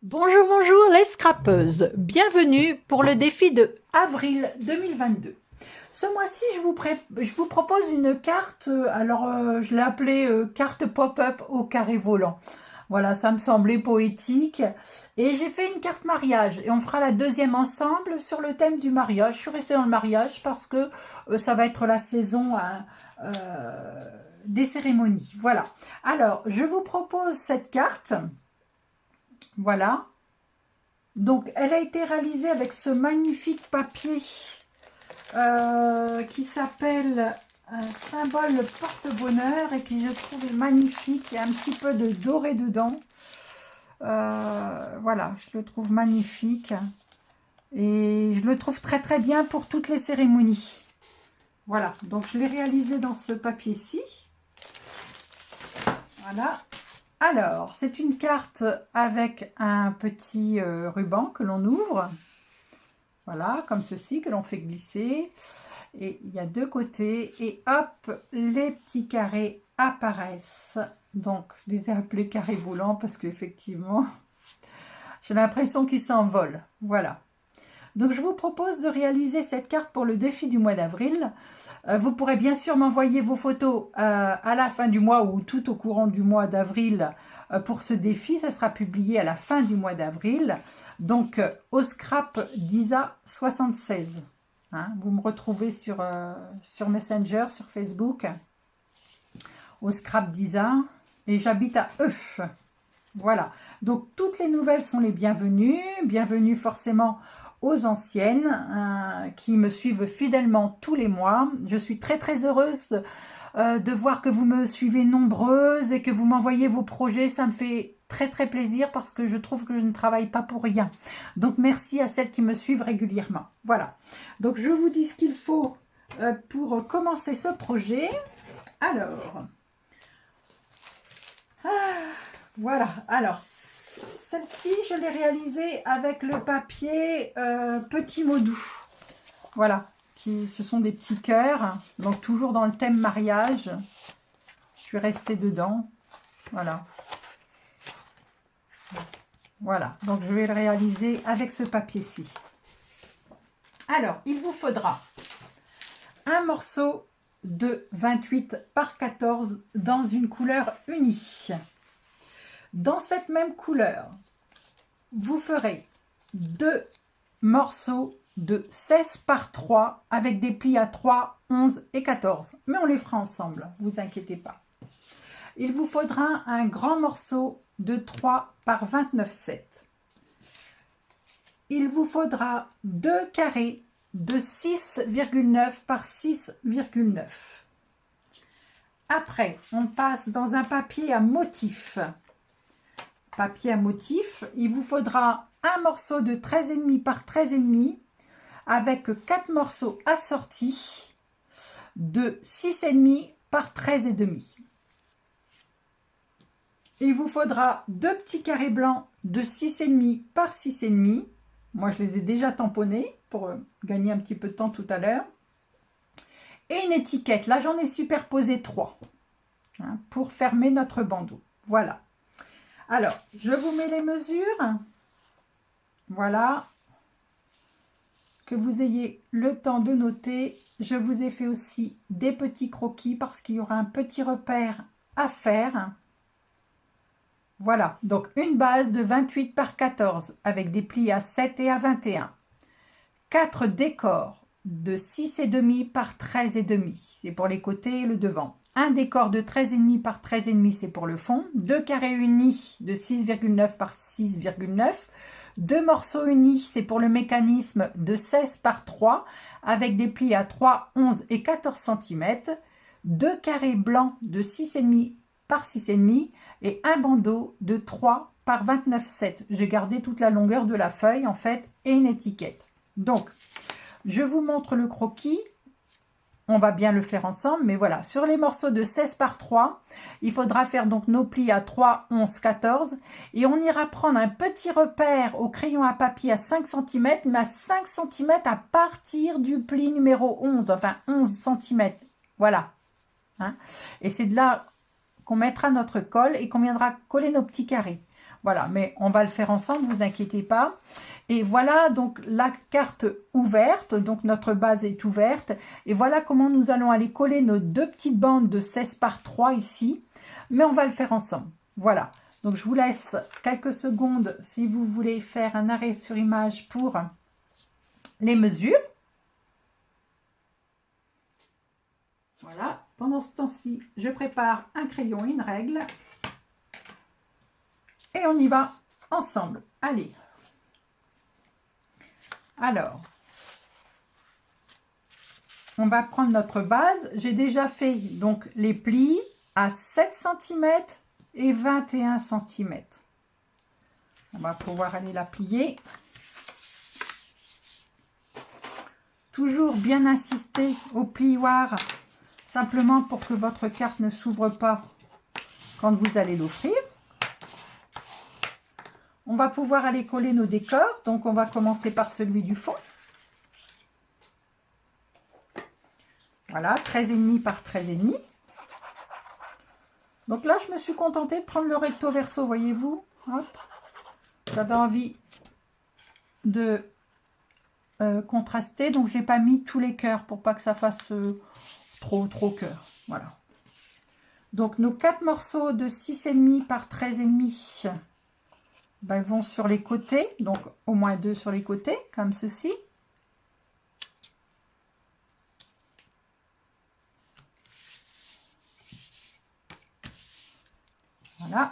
Bonjour, bonjour les scrapeuses. Bienvenue pour le défi de avril 2022. Ce mois-ci, je vous propose une carte, je l'ai appelée carte pop-up au carré volant. Voilà, ça me semblait poétique. Et j'ai fait une carte mariage et on fera la deuxième ensemble sur le thème du mariage. Je suis restée dans le mariage parce que ça va être la saison des cérémonies. Voilà. Alors, je vous propose cette carte. Voilà. Donc, elle a été réalisée avec ce magnifique papier qui s'appelle un symbole porte-bonheur et qui je trouve magnifique. Il y a un petit peu de doré dedans. Voilà, je le trouve magnifique. Et je le trouve très très bien pour toutes les cérémonies. Voilà, donc je l'ai réalisé dans ce papier-ci. Voilà. Alors, c'est une carte avec un petit ruban que l'on ouvre. Voilà, comme ceci, que l'on fait glisser. Et il y a deux côtés. Et hop, les petits carrés apparaissent. Donc, je les ai appelés carrés volants parce qu'effectivement, j'ai l'impression qu'ils s'envolent. Voilà. Donc, je vous propose de réaliser cette carte pour le défi du mois d'avril. Vous pourrez bien sûr m'envoyer vos photos à la fin du mois ou tout au courant du mois d'avril pour ce défi. Ça sera publié à la fin du mois d'avril. Donc, au scrap d'Isa 76. Hein, vous me retrouvez sur Messenger, sur Facebook, au scrap d'Isa. Et j'habite à Euf. Voilà. Donc, toutes les nouvelles sont les bienvenues. Bienvenue forcément aux anciennes qui me suivent fidèlement tous les mois. Je suis très très heureuse de voir que vous me suivez nombreuses et que vous m'envoyez vos projets. Ça me fait très très plaisir parce que je trouve que je ne travaille pas pour rien. Donc merci à celles qui me suivent régulièrement. Voilà. Donc je vous dis ce qu'il faut pour commencer ce projet. Alors, voilà. Alors, celle-ci, je l'ai réalisée avec le papier Petit Mot Doux. Voilà, ce sont des petits cœurs, donc toujours dans le thème mariage. Je suis restée dedans. Voilà. Voilà, donc je vais le réaliser avec ce papier-ci. Alors, il vous faudra un morceau de 28 par 14 dans une couleur unie. Dans cette même couleur, vous ferez deux morceaux de 16 par 3 avec des plis à 3, 11 et 14. Mais on les fera ensemble, ne vous inquiétez pas. Il vous faudra un grand morceau de 3 par 29,7. Il vous faudra deux carrés de 6,9 par 6,9. Après, on passe dans un papier à motif. Papier à motif, il vous faudra un morceau de 13,5 par 13,5 avec 4 morceaux assortis de 6,5 par 13,5. Il vous faudra deux petits carrés blancs de 6,5 par 6,5. Moi, je les ai déjà tamponnés pour gagner un petit peu de temps tout à l'heure. Et une étiquette. Là, j'en ai superposé 3 hein, pour fermer notre bandeau. Voilà. Alors, je vous mets les mesures. Voilà. Que vous ayez le temps de noter. Je vous ai fait aussi des petits croquis parce qu'il y aura un petit repère à faire. Voilà. Donc, une base de 28 par 14 avec des plis à 7 et à 21. 4 décors de 6,5 par 13,5. C'est pour les côtés et le devant. Un décor de 13,5 par 13,5, c'est pour le fond. Deux carrés unis de 6,9 par 6,9. Deux morceaux unis, c'est pour le mécanisme de 16 par 3 avec des plis à 3, 11 et 14 cm. Deux carrés blancs de 6,5 par 6,5 et un bandeau de 3 par 29,7. J'ai gardé toute la longueur de la feuille en fait et une étiquette. Donc, je vous montre le croquis. On va bien le faire ensemble, mais voilà. Sur les morceaux de 16 par 3, il faudra faire donc nos plis à 3, 11, 14. Et on ira prendre un petit repère au crayon à papier à 5 cm, mais à 5 cm à partir du pli numéro 11, enfin 11 cm. Voilà. Hein, et c'est de là qu'on mettra notre colle et qu'on viendra coller nos petits carrés. Voilà, mais on va le faire ensemble, vous inquiétez pas. Et voilà donc la carte ouverte, donc notre base est ouverte. Et voilà comment nous allons aller coller nos deux petites bandes de 16 par 3 ici. Mais on va le faire ensemble. Voilà, donc je vous laisse quelques secondes si vous voulez faire un arrêt sur image pour les mesures. Voilà, pendant ce temps-ci, je prépare un crayon et une règle. Et on y va ensemble. Allez. Alors, on va prendre notre base. J'ai déjà fait donc les plis à 7 cm et 21 cm. On va pouvoir aller la plier. Toujours bien insister au plioir, simplement pour que votre carte ne s'ouvre pas quand vous allez l'offrir. On va pouvoir aller coller nos décors, donc on va commencer par celui du fond. Voilà, 13,5 par 13,5. Donc là, je me suis contentée de prendre le recto verso, voyez-vous. J'avais envie de contraster, donc je n'ai pas mis tous les cœurs pour pas que ça fasse trop cœur. Voilà. Donc nos 4 morceaux de 6,5 par 13,5. Ben, vont sur les côtés, donc au moins 2 sur les côtés, comme ceci. Voilà.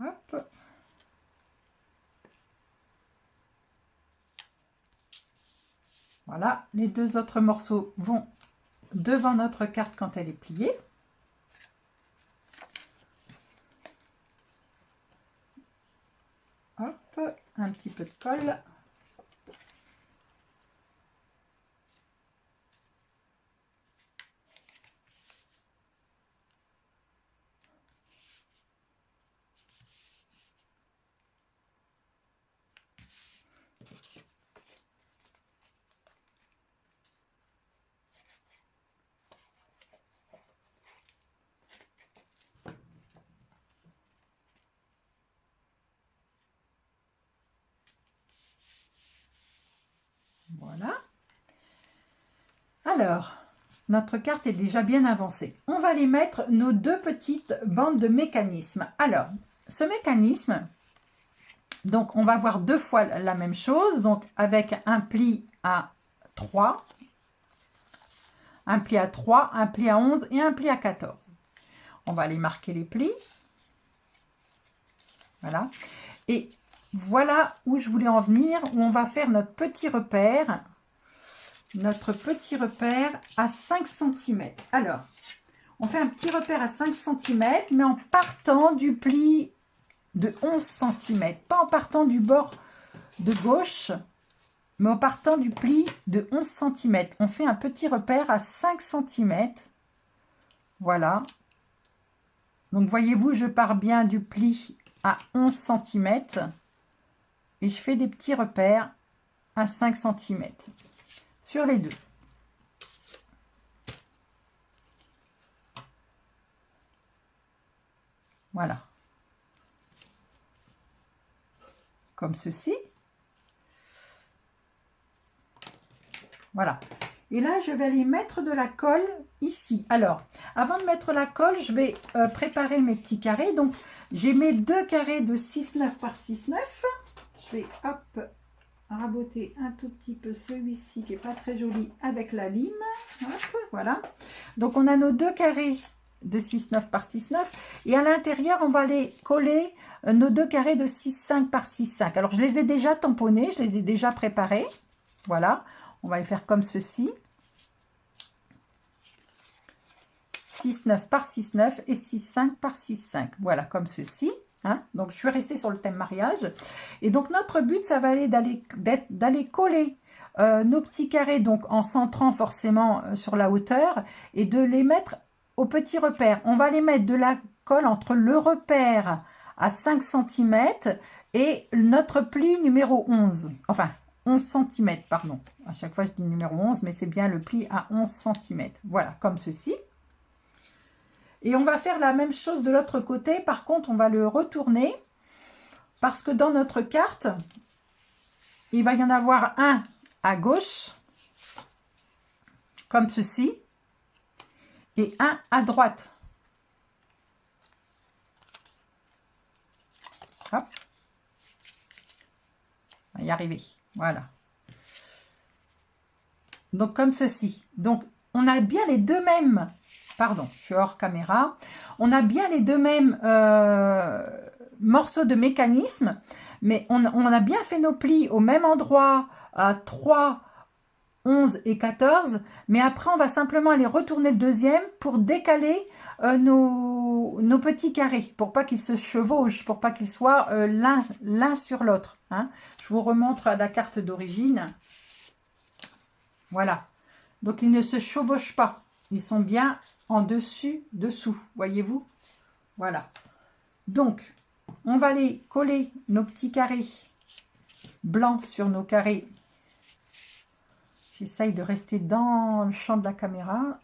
Hop. Voilà, les 2 autres morceaux vont devant notre carte quand elle est pliée. Hop, un petit peu de colle. Voilà. Alors, notre carte est déjà bien avancée. On va aller mettre nos 2 petites bandes de mécanisme. Alors, ce mécanisme, donc on va voir 2 fois la même chose, donc avec un pli à 3, un pli à 3, un pli à 11 et un pli à 14. On va aller marquer les plis. Voilà. Et voilà où je voulais en venir, où on va faire notre petit repère. Notre petit repère à 5 cm. Alors, on fait un petit repère à 5 cm, mais en partant du pli de 11 cm. Pas en partant du bord de gauche, mais en partant du pli de 11 cm. On fait un petit repère à 5 cm. Voilà. Donc, voyez-vous, je pars bien du pli à 11 cm. Et je fais des petits repères à 5 cm. Sur les 2. Voilà. Comme ceci. Voilà. Et là, je vais aller mettre de la colle ici. Alors, avant de mettre la colle, je vais préparer mes petits carrés. Donc, j'ai mes 2 carrés de 6,9 par 6,9. Je vais, hop, raboter un tout petit peu celui-ci qui est pas très joli avec la lime. Hop, voilà. Donc on a nos 2 carrés de 6,9 par 6,9 et à l'intérieur on va aller coller nos 2 carrés de 6,5 par 6,5. Alors je les ai déjà tamponnés, je les ai déjà préparés. Voilà, on va les faire comme ceci. 6,9 par 6,9 et 6,5 par 6,5. Voilà, comme ceci. Hein? Donc, je suis restée sur le thème mariage. Et donc, notre but, ça va aller d'aller coller nos petits carrés, donc en centrant forcément sur la hauteur, et de les mettre au petit repère. On va les mettre de la colle entre le repère à 5 cm et notre pli numéro 11. Enfin, 11 cm, pardon. À chaque fois, je dis numéro 11, mais c'est bien le pli à 11 cm. Voilà, comme ceci. Et on va faire la même chose de l'autre côté. Par contre, on va le retourner parce que dans notre carte, il va y en avoir un à gauche, comme ceci, et un à droite. Hop. On va y arriver. Voilà. Donc, comme ceci. Donc, on a bien les deux mêmes... Pardon, je suis hors caméra. On a bien les deux mêmes morceaux de mécanisme, mais on a bien fait nos plis au même endroit à 3, 11 et 14. Mais après, on va simplement aller retourner le deuxième pour décaler nos petits carrés, pour pas qu'ils se chevauchent, pour pas qu'ils soient l'un sur l'autre. Hein. Je vous remontre à la carte d'origine. Voilà. Donc, ils ne se chevauchent pas. Ils sont bien en dessus, dessous. Voyez-vous? Voilà. Donc, on va aller coller nos petits carrés blancs sur nos carrés. J'essaye de rester dans le champ de la caméra.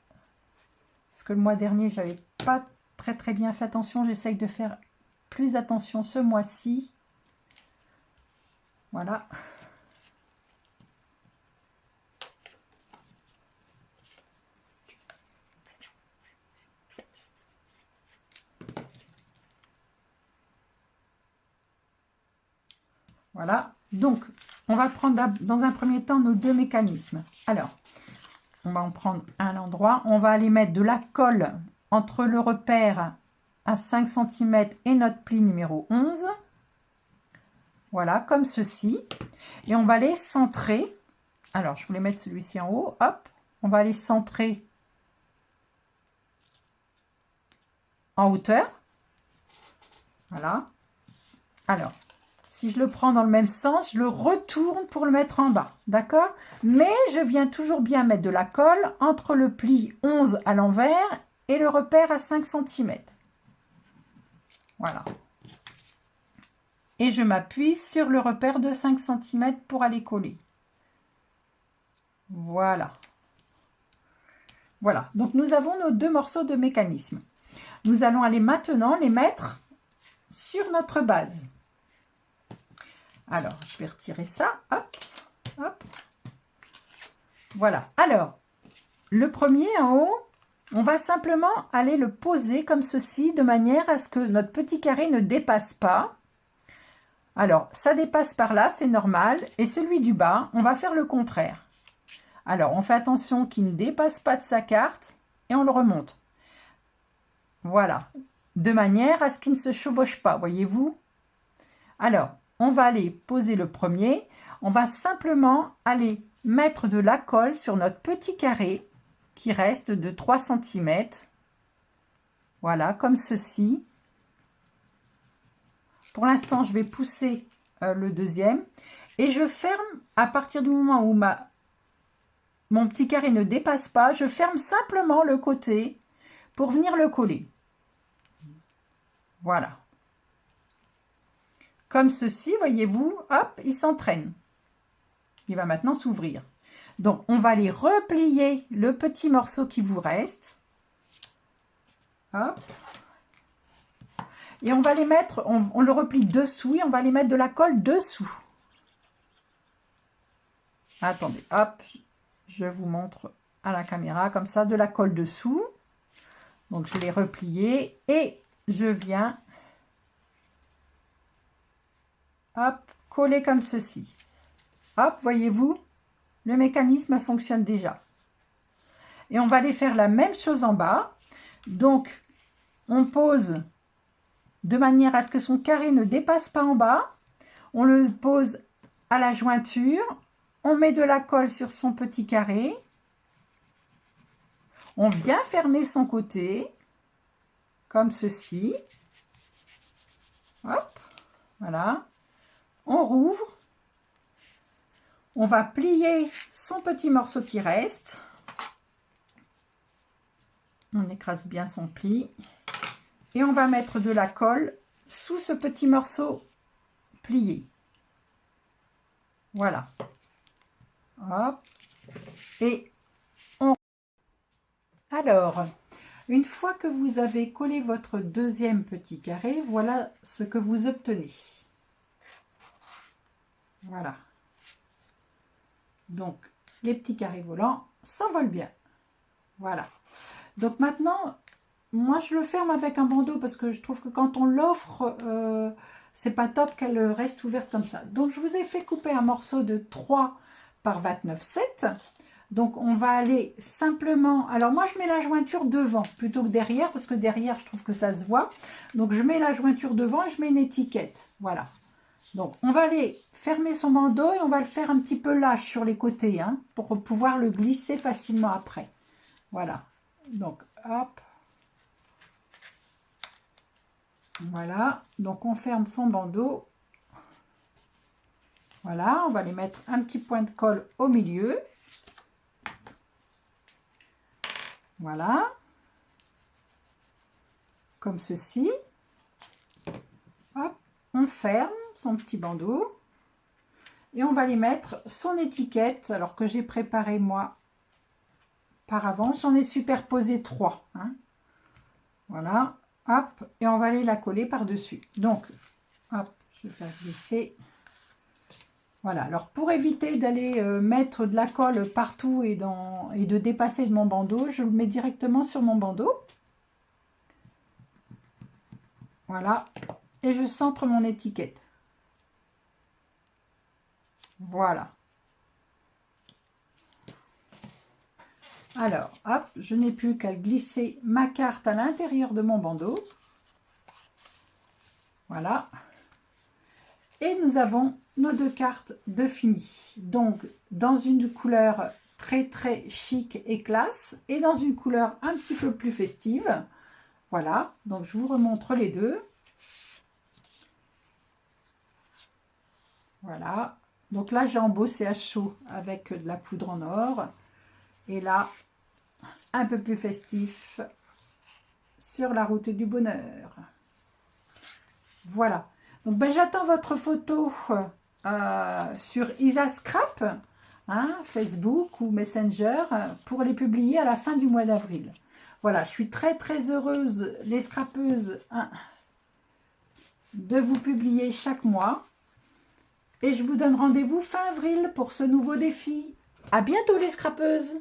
Parce que le mois dernier, je n'avais pas très bien fait attention. J'essaye de faire plus attention ce mois-ci. Voilà. Voilà. Donc, on va prendre dans un premier temps nos deux mécanismes. Alors, on va en prendre un endroit. On va aller mettre de la colle entre le repère à 5 cm et notre pli numéro 11. Voilà, comme ceci. Et on va les centrer. Alors, je voulais mettre celui-ci en haut. Hop, on va les centrer en hauteur. Voilà. Alors, si je le prends dans le même sens, je le retourne pour le mettre en bas. D'accord? Mais je viens toujours bien mettre de la colle entre le pli 11 à l'envers et le repère à 5 cm. Voilà. Et je m'appuie sur le repère de 5 cm pour aller coller. Voilà. Voilà. Donc, nous avons nos deux morceaux de mécanisme. Nous allons aller maintenant les mettre sur notre base. Alors, je vais retirer ça. Hop, hop. Voilà. Alors, le premier en haut, on va simplement aller le poser comme ceci, de manière à ce que notre petit carré ne dépasse pas. Alors, ça dépasse par là, c'est normal. Et celui du bas, on va faire le contraire. Alors, on fait attention qu'il ne dépasse pas de sa carte et on le remonte. Voilà. De manière à ce qu'il ne se chevauche pas, voyez-vous? Alors, on va aller poser le premier. On va simplement aller mettre de la colle sur notre petit carré qui reste de 3 cm. Voilà, comme ceci. Pour l'instant, je vais pousser le deuxième. Et je ferme à partir du moment où mon petit carré ne dépasse pas. Je ferme simplement le côté pour venir le coller. Voilà. Comme ceci, voyez-vous, hop, il s'entraîne. Il va maintenant s'ouvrir. Donc, on va aller replier le petit morceau qui vous reste. Hop. Et on va les mettre, on le replie dessous et on va les mettre de la colle dessous. Attendez, hop, je vous montre à la caméra comme ça, de la colle dessous. Donc, je l'ai replié et je viens... Hop, coller comme ceci. Hop, voyez-vous, le mécanisme fonctionne déjà. Et on va aller faire la même chose en bas. Donc, on pose de manière à ce que son carré ne dépasse pas en bas. On le pose à la jointure. On met de la colle sur son petit carré. On vient fermer son côté, comme ceci. Hop, voilà. On rouvre, on va plier son petit morceau qui reste, on écrase bien son pli et on va mettre de la colle sous ce petit morceau plié. Voilà, Hop. Et on... Alors, une fois que vous avez collé votre deuxième petit carré, voilà ce que vous obtenez. Voilà. Donc, les petits carrés volants s'envolent bien. Voilà. Donc maintenant, moi je le ferme avec un bandeau parce que je trouve que quand on l'offre, c'est pas top qu'elle reste ouverte comme ça. Donc je vous ai fait couper un morceau de 3 par 29,7. Donc on va aller simplement, alors moi je mets la jointure devant plutôt que derrière parce que derrière je trouve que ça se voit. Donc je mets la jointure devant et je mets une étiquette. Voilà. Donc on va aller fermer son bandeau et on va le faire un petit peu lâche sur les côtés hein, pour pouvoir le glisser facilement après. Voilà. Donc hop. Voilà. Donc on ferme son bandeau. Voilà. On va aller mettre un petit point de colle au milieu. Voilà. Comme ceci. Hop. On ferme son petit bandeau. Et on va aller mettre son étiquette. Alors que j'ai préparé moi par avance. J'en ai superposé 3. Hein. Voilà. Hop. Et on va aller la coller par-dessus. Donc, hop. Je vais faire glisser. Voilà, alors pour éviter d'aller mettre de la colle partout et de dépasser de mon bandeau, je le mets directement sur mon bandeau. Voilà, et je centre mon étiquette. Voilà. Alors, hop, je n'ai plus qu'à glisser ma carte à l'intérieur de mon bandeau. Voilà. Et nous avons nos 2 cartes de fini. Donc, dans une couleur très très chic et classe et dans une couleur un petit peu plus festive. Voilà, donc je vous remontre les deux. Voilà, donc là j'ai embossé à chaud avec de la poudre en or. Et là, un peu plus festif sur la route du bonheur. Voilà. Donc, ben, j'attends votre photo sur Isa Scrap, hein, Facebook ou Messenger, pour les publier à la fin du mois d'avril. Voilà, je suis très très heureuse, les scrapeuses, hein, de vous publier chaque mois. Et je vous donne rendez-vous fin avril pour ce nouveau défi. À bientôt les scrapeuses!